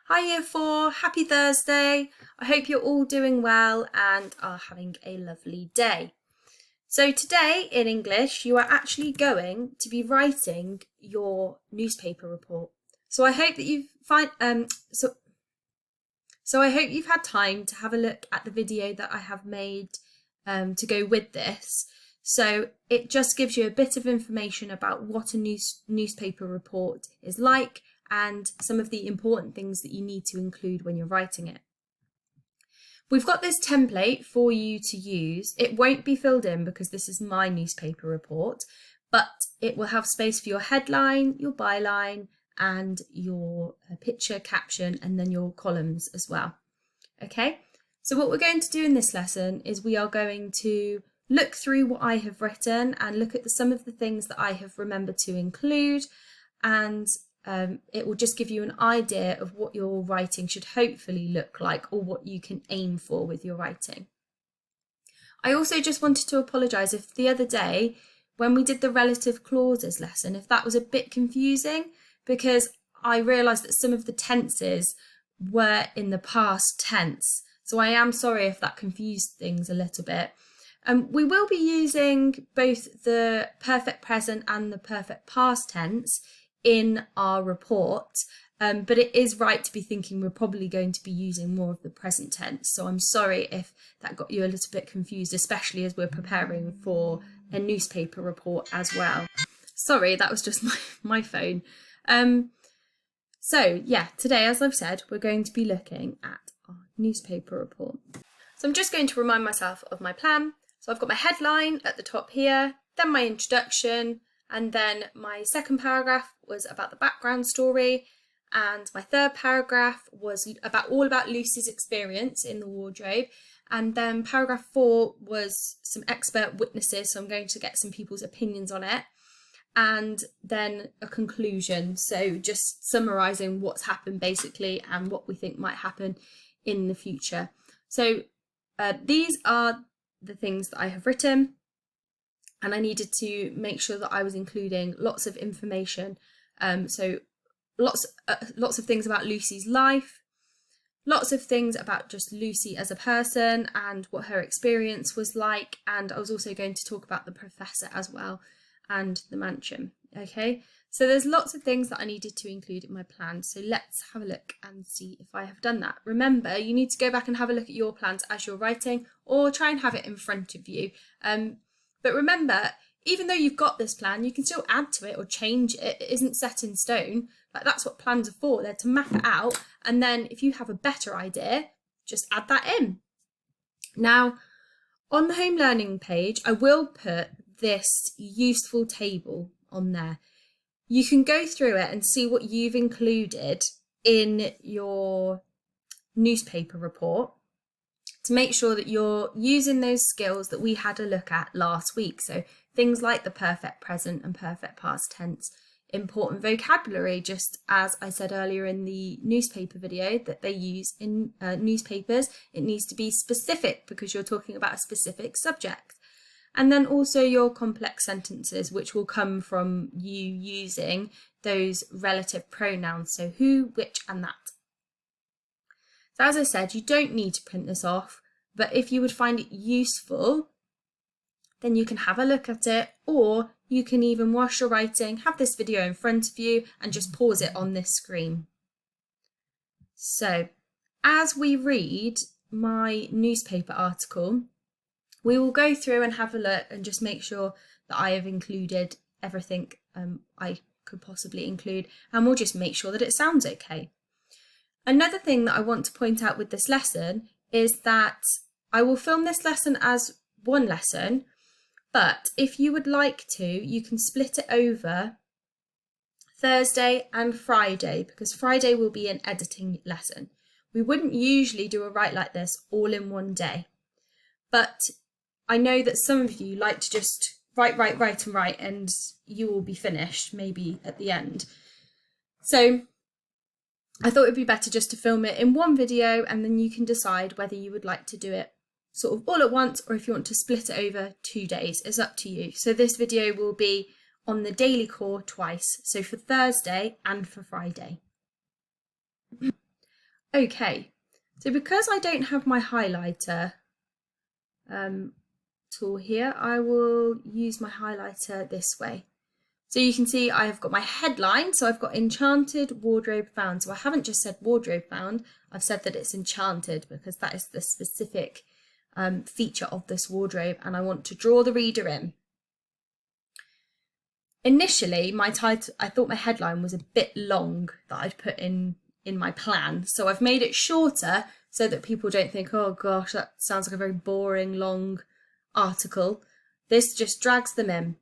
Hi Year 4, happy Thursday. I hope you're all doing well and are having a lovely day. So today in English, you are actually going to be writing your newspaper report. So I hope that you've I hope you've had time to have a look at the video that I have made to go with this. So it just gives you a bit of information about what a newspaper report is like and some of the important things that you need to include when you're writing it. We've got this template for you to use. It won't be filled in because this is my newspaper report, but it will have space for your headline, your byline, and your picture, caption, and then your columns as well. Okay, so what we're going to do in this lesson is we are going to look through what I have written and look at some of the things that I have remembered to include, and it will just give you an idea of what your writing should hopefully look like or what you can aim for with your writing. I also just wanted to apologise if the other day when we did the relative clauses lesson, if that was a bit confusing, because I realised that some of the tenses were in the past tense. So I am sorry if that confused things a little bit. We will be using both the perfect present and the perfect past tense in our report, but it is right to be thinking we're probably going to be using more of the present tense. So I'm sorry if that got you a little bit confused, especially as we're preparing for a newspaper report as well. Sorry, that was just my phone. So yeah, today, as I've said, we're going to be looking at our newspaper report. So I'm just going to remind myself of my plan. So I've got my headline at the top here, then my introduction, and then my second paragraph was about the background story, and my third paragraph was all about Lucy's experience in the wardrobe, and then paragraph 4 was some expert witnesses, so I'm going to get some people's opinions on it, and then a conclusion, so just summarising what's happened basically and what we think might happen in the future. So these are the things that I have written, and I needed to make sure that I was including lots of information. So lots of things about Lucy's life, lots of things about just Lucy as a person and what her experience was like. And I was also going to talk about the professor as well and the mansion. Okay, so there's lots of things that I needed to include in my plan. So let's have a look and see if I have done that. Remember, you need to go back and have a look at your plans as you're writing, or try and have it in front of you. But remember, even though you've got this plan, you can still add to it or change it. It isn't set in stone. Like, that's what plans are for. They're to map it out. And then if you have a better idea, just add that in. Now, on the home learning page, I will put this useful table on there. You can go through it and see what you've included in your newspaper report to make sure that you're using those skills that we had a look at last week. So things like the perfect present and perfect past tense, important vocabulary, just as I said earlier in the newspaper video that they use in newspapers. It needs to be specific because you're talking about a specific subject. And then also your complex sentences, which will come from you using those relative pronouns, so who, which, and that. So as I said, you don't need to print this off, but if you would find it useful, then you can have a look at it, or you can even, whilst you're writing, have this video in front of you and just pause it on this screen. So as we read my newspaper article, we will go through and have a look and just make sure that I have included everything I could possibly include, and we'll just make sure that it sounds okay. Another thing that I want to point out with this lesson is that I will film this lesson as one lesson, but if you would like to, you can split it over Thursday and Friday, because Friday will be an editing lesson. We wouldn't usually do a write like this all in one day, but I know that some of you like to just write, and you will be finished maybe at the end. So I thought it'd be better just to film it in one video, and then you can decide whether you would like to do it sort of all at once or if you want to split it over 2 days. It's up to you. So this video will be on the daily core twice, so for Thursday and for Friday. Okay, so because I don't have my highlighter tool here, I will use my highlighter this way. So you can see I've got my headline, so I've got enchanted wardrobe found. So I haven't just said wardrobe found, I've said that it's enchanted because that is the specific feature of this wardrobe, and I want to draw the reader in. Initially, my title, I thought my headline was a bit long that I'd put in my plan, so I've made it shorter so that people don't think, oh gosh, that sounds like a very boring, long article. This just drags them in.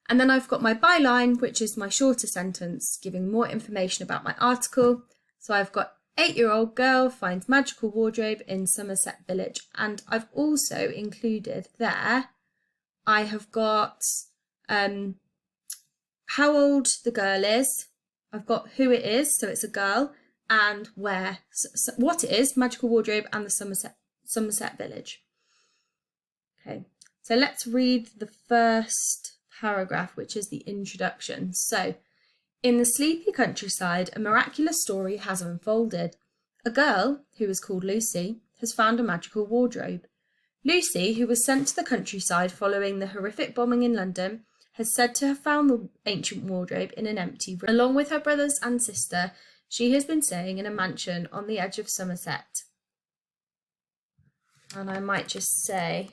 And then I've got my byline, which is my shorter sentence, giving more information about my article. So I've got 8-year-old girl finds magical wardrobe in Somerset Village. And I've also included there, I have got how old the girl is. I've got who it is, so it's a girl, and where, so what it is, magical wardrobe and the Somerset Village. Okay, so let's read the first paragraph, which is the introduction. So, in the sleepy countryside, a miraculous story has unfolded. A girl, who is called Lucy, has found a magical wardrobe. Lucy, who was sent to the countryside following the horrific bombing in London, has said to have found the ancient wardrobe in an empty room. Along with her brothers and sister, she has been staying in a mansion on the edge of Somerset. And I might just say,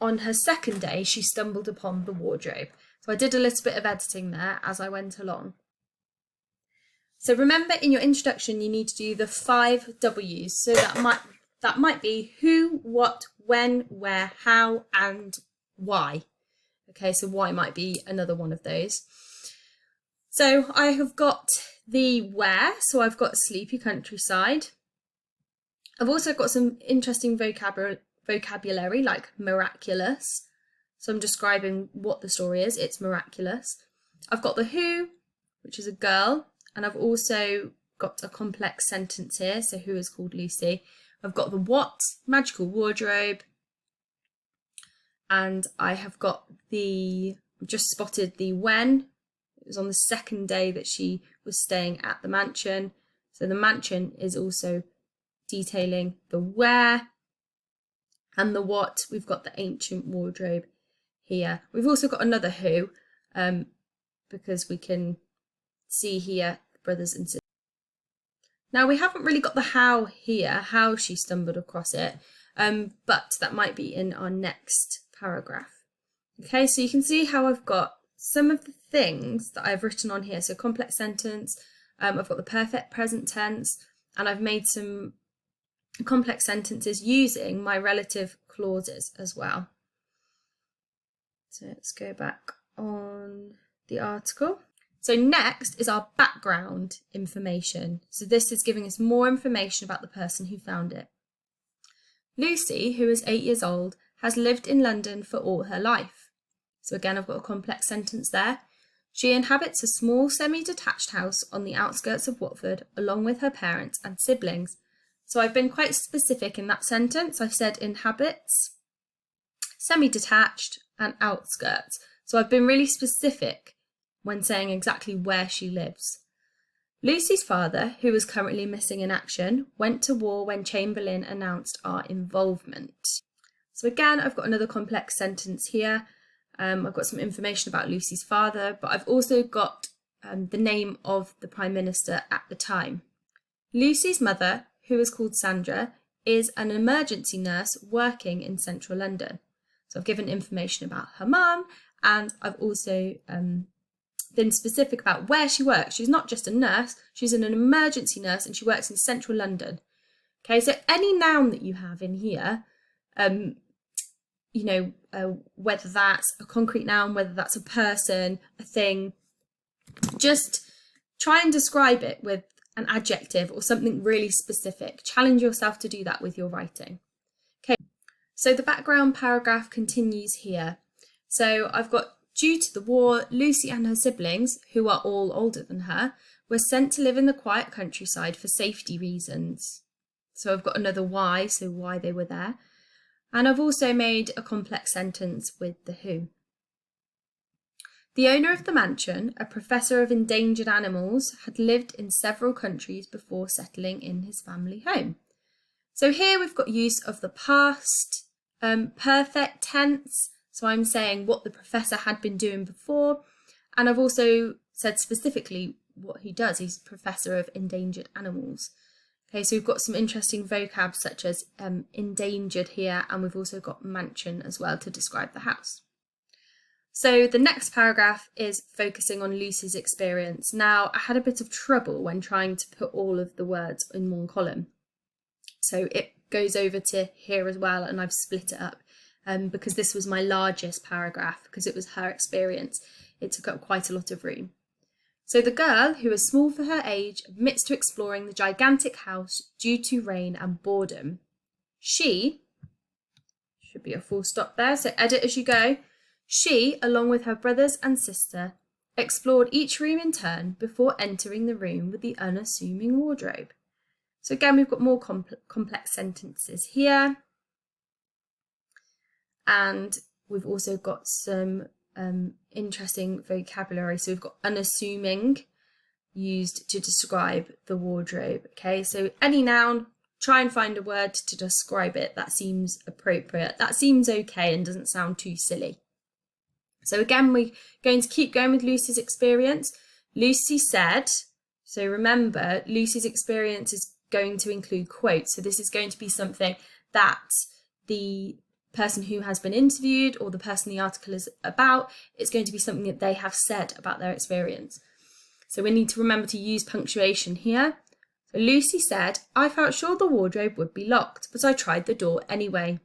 on her second day, she stumbled upon the wardrobe. So I did a little bit of editing there as I went along. So remember, in your introduction, you need to do the 5 W's. So that might be who, what, when, where, how, and why. Okay, so why might be another one of those. So I have got the where, so I've got sleepy countryside. I've also got some interesting vocabulary like miraculous. So I'm describing what the story is, it's miraculous. I've got the who, which is a girl, and I've also got a complex sentence here, so who is called Lucy. I've got the what, magical wardrobe, and I have got just spotted the when. It was on the second day that she was staying at the mansion. So the mansion is also detailing the where, and the what, we've got the ancient wardrobe here. We've also got another who, because we can see here brothers and sisters. Now we haven't really got the how here, how she stumbled across it, but that might be in our next paragraph. Okay, so you can see how I've got some of the things that I've written on here. So complex sentence, I've got the perfect present tense, and I've made some complex sentences using my relative clauses as well. So let's go back on the article. So next is our background information. So this is giving us more information about the person who found it. Lucy, who is 8 years old, has lived in London for all her life. So again, I've got a complex sentence there. She inhabits a small semi-detached house on the outskirts of Watford, along with her parents and siblings. So I've been quite specific in that sentence. I've said inhabits, semi-detached, and outskirts. So I've been really specific when saying exactly where she lives. Lucy's father, who is currently missing in action, went to war when Chamberlain announced our involvement. So again, I've got another complex sentence here. I've got some information about Lucy's father, but I've also got the name of the Prime Minister at the time. Lucy's mother, who is called Sandra, is an emergency nurse working in central London. So I've given information about her mum, and I've also been specific about where she works. She's not just a nurse, she's an emergency nurse, and she works in central London. Okay, so any noun that you have in here, whether that's a concrete noun, whether that's a person, a thing, just try and describe it with an adjective or something really specific. Challenge yourself to do that with your writing. Okay, so the background paragraph continues here. So I've got, due to the war, Lucy and her siblings, who are all older than her, were sent to live in the quiet countryside for safety reasons. So I've got another why, so why they were there. And I've also made a complex sentence with the who. The owner of the mansion, a professor of endangered animals, had lived in several countries before settling in his family home. So here we've got use of the past perfect tense. So I'm saying what the professor had been doing before. And I've also said specifically what he does. He's professor of endangered animals. Okay, so we've got some interesting vocab such as endangered here, and we've also got mansion as well to describe the house. So the next paragraph is focusing on Lucy's experience. Now, I had a bit of trouble when trying to put all of the words in one column. So it goes over to here as well, and I've split it up because this was my largest paragraph because it was her experience. It took up quite a lot of room. So the girl, who is small for her age, admits to exploring the gigantic house due to rain and boredom. She, should be a full stop there, so edit as you go. She, along with her brothers and sister, explored each room in turn before entering the room with the unassuming wardrobe. So again, we've got more complex sentences here. And we've also got some interesting vocabulary. So we've got unassuming used to describe the wardrobe. Okay, so any noun, try and find a word to describe it that seems appropriate, that seems okay and doesn't sound too silly. So again, we're going to keep going with Lucy's experience. Lucy said, so remember, Lucy's experience is going to include quotes. So this is going to be something that the person who has been interviewed or the person the article is about, it's going to be something that they have said about their experience. So we need to remember to use punctuation here. So Lucy said, I felt sure the wardrobe would be locked, but I tried the door anyway.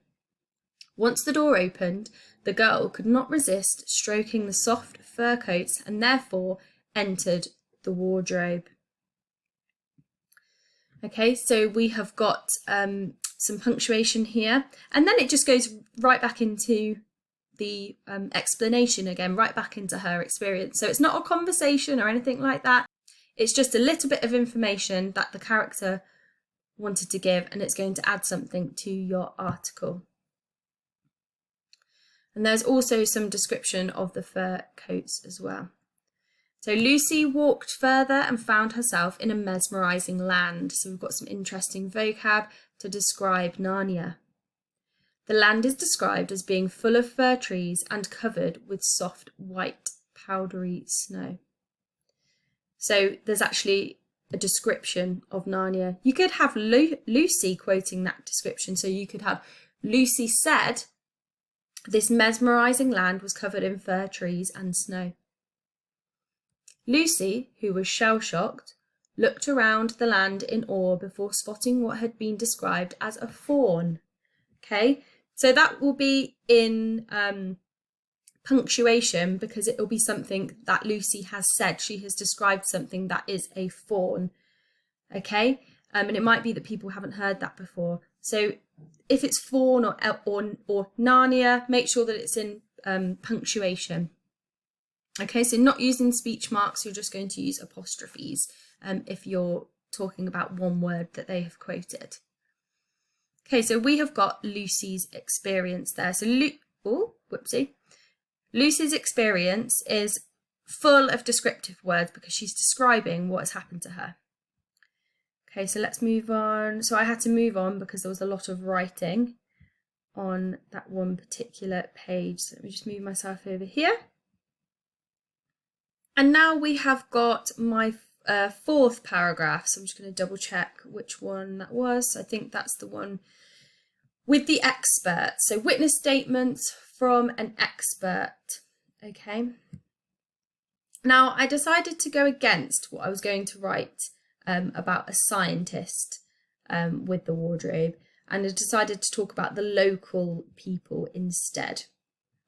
Once the door opened, the girl could not resist stroking the soft fur coats and therefore entered the wardrobe. Okay, so we have got some punctuation here, and then it just goes right back into the explanation again, right back into her experience. So it's not a conversation or anything like that. It's just a little bit of information that the character wanted to give, and it's going to add something to your article. And there's also some description of the fur coats as well. So Lucy walked further and found herself in a mesmerising land. So we've got some interesting vocab to describe Narnia. The land is described as being full of fir trees and covered with soft white powdery snow. So there's actually a description of Narnia. You could have Lucy quoting that description. So you could have Lucy said, this mesmerising land was covered in fir trees and snow. Lucy, who was shell-shocked, looked around the land in awe before spotting what had been described as a fawn. Okay, so that will be in punctuation because it will be something that Lucy has said. She has described something that is a fawn. Okay, and it might be that people haven't heard that before. So if it's fawn or Narnia, make sure that it's in punctuation. Okay, so not using speech marks, you're just going to use apostrophes if you're talking about one word that they have quoted. Okay, so we have got Lucy's experience there. So Lucy's experience is full of descriptive words because she's describing what has happened to her. Okay, so let's move on. So I had to move on because there was a lot of writing on that one particular page. So let me just move myself over here. And now we have got my fourth paragraph. So I'm just going to double check which one that was. I think that's the one with the expert. So witness statements from an expert. Okay. Now I decided to go against what I was going to write about a scientist with the wardrobe, and I decided to talk about the local people instead.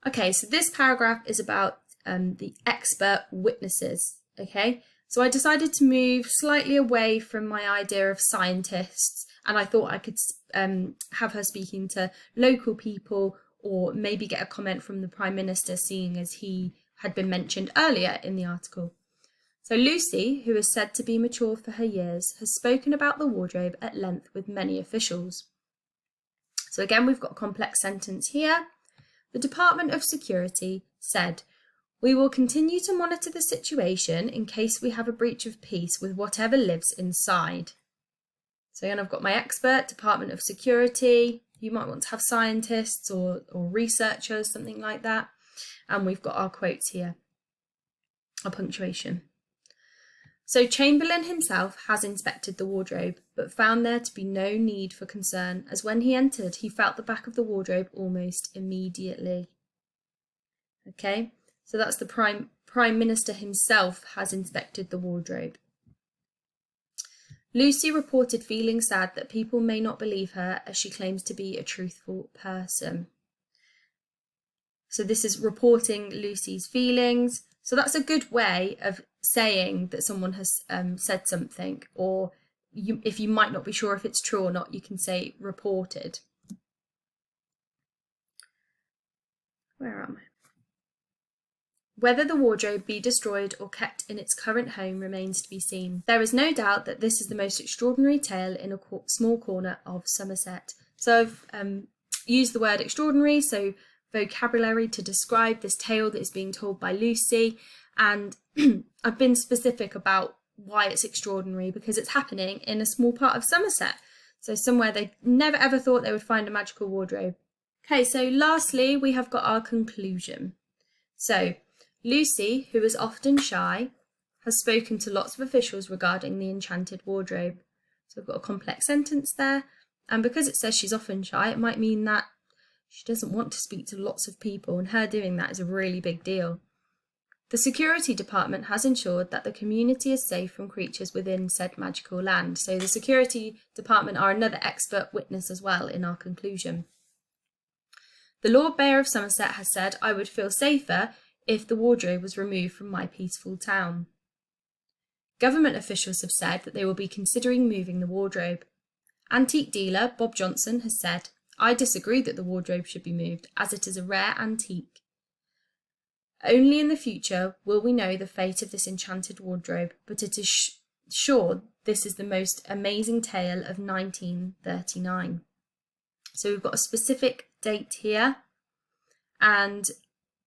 Okay, so this paragraph is about the expert witnesses. Okay, so I decided to move slightly away from my idea of scientists, and I thought I could have her speaking to local people, or maybe get a comment from the Prime Minister, seeing as he had been mentioned earlier in the article. So Lucy, who is said to be mature for her years, has spoken about the wardrobe at length with many officials. So again, we've got a complex sentence here. The Department of Security said, We will continue to monitor the situation in case we have a breach of peace with whatever lives inside. So again, I've got my expert, Department of Security. You might want to have scientists or researchers, something like that. And we've got our quotes here, our punctuation. So Chamberlain himself has inspected the wardrobe, but found there to be no need for concern, as when he entered, he felt the back of the wardrobe almost immediately. Okay, so that's the Prime Minister himself has inspected the wardrobe. Lucy reported feeling sad that people may not believe her, as she claims to be a truthful person. So this is reporting Lucy's feelings. So that's a good way of saying that someone has said something, or if you might not be sure if it's true or not, you can say reported. Where am I? Whether the wardrobe be destroyed or kept in its current home remains to be seen. There is no doubt that this is the most extraordinary tale in a small corner of Somerset. So I've used the word extraordinary, so vocabulary, to describe this tale that is being told by Lucy, and I've been specific about why it's extraordinary, because it's happening in a small part of Somerset, so somewhere they never ever thought they would find a magical wardrobe. Okay, so lastly we have got our conclusion. So Lucy, who is often shy, has spoken to lots of officials regarding the enchanted wardrobe. So I've got a complex sentence there, and because it says she's often shy, it might mean that she doesn't want to speak to lots of people, and her doing that is a really big deal. The security department has ensured that the community is safe from creatures within said magical land. So the security department are another expert witness as well in our conclusion. The Lord Mayor of Somerset has said, I would feel safer if the wardrobe was removed from my peaceful town. Government officials have said that they will be considering moving the wardrobe. Antique dealer Bob Johnson has said, I disagree that the wardrobe should be moved, as it is a rare antique. Only in the future will we know the fate of this enchanted wardrobe, but it is sure this is the most amazing tale of 1939. So we've got a specific date here, and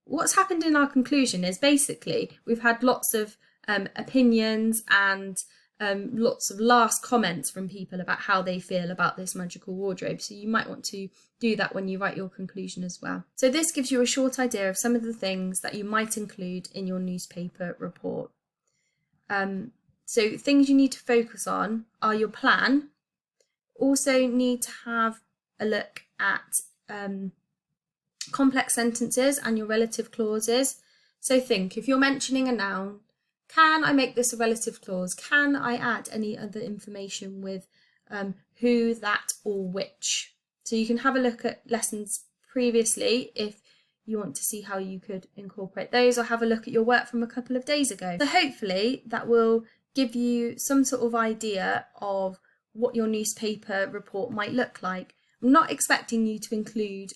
what's happened in our conclusion is basically we've had lots of opinions and lots of last comments from people about how they feel about this magical wardrobe. So you might want to do that when you write your conclusion as well. So this gives you a short idea of some of the things that you might include in your newspaper report. So things you need to focus on are your plan. Also need to have a look at complex sentences and your relative clauses. So think, if you're mentioning a noun, can I make this a relative clause? Can I add any other information with who, that, or which? So you can have a look at lessons previously if you want to see how you could incorporate those, or have a look at your work from a couple of days ago. So hopefully that will give you some sort of idea of what your newspaper report might look like. I'm not expecting you to include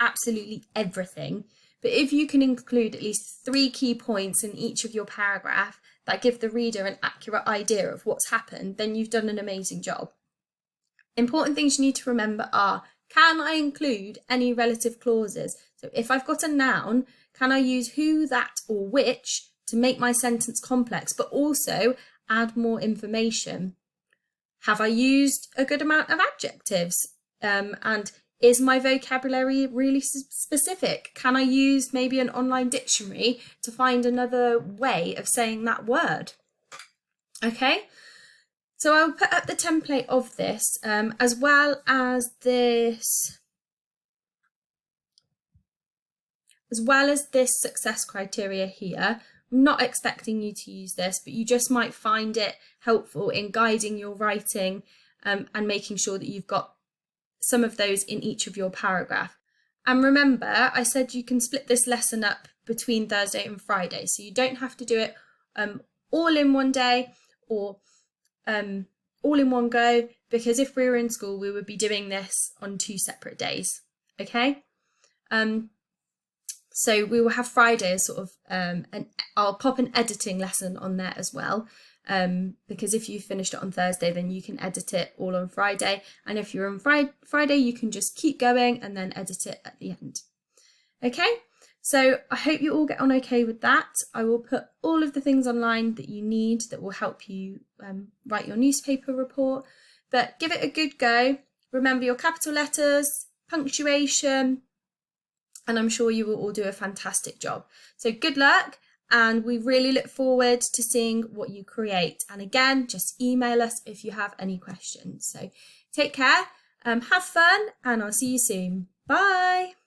absolutely everything, but if you can include at least 3 key points in each of your paragraph that give the reader an accurate idea of what's happened, then you've done an amazing job. Important things you need to remember are, can I include any relative clauses? So if I've got a noun, can I use who, that, or which to make my sentence complex, but also add more information? Have I used a good amount of adjectives? And is my vocabulary really specific? Can I use maybe an online dictionary to find another way of saying that word? Okay, so I'll put up the template of this as well as this success criteria here. I'm not expecting you to use this, but you just might find it helpful in guiding your writing and making sure that you've got some of those in each of your paragraph. And remember, I said you can split this lesson up between Thursday and Friday, so you don't have to do it all in one day or all in one go, because if we were in school we would be doing this on 2 separate days. Okay, so we will have Friday as sort of and I'll pop an editing lesson on there as well, because if you finished it on Thursday, then you can edit it all on Friday, and if you're on Friday, you can just keep going and then edit it at the end. Okay, So I hope you all get on okay with that. I will put all of the things online that you need that will help you write your newspaper report, but give it a good go. Remember your capital letters, punctuation, and I'm sure you will all do a fantastic job. So good luck, and we really look forward to seeing what you create. And again, just email us if you have any questions. So take care, have fun, and I'll see you soon. Bye.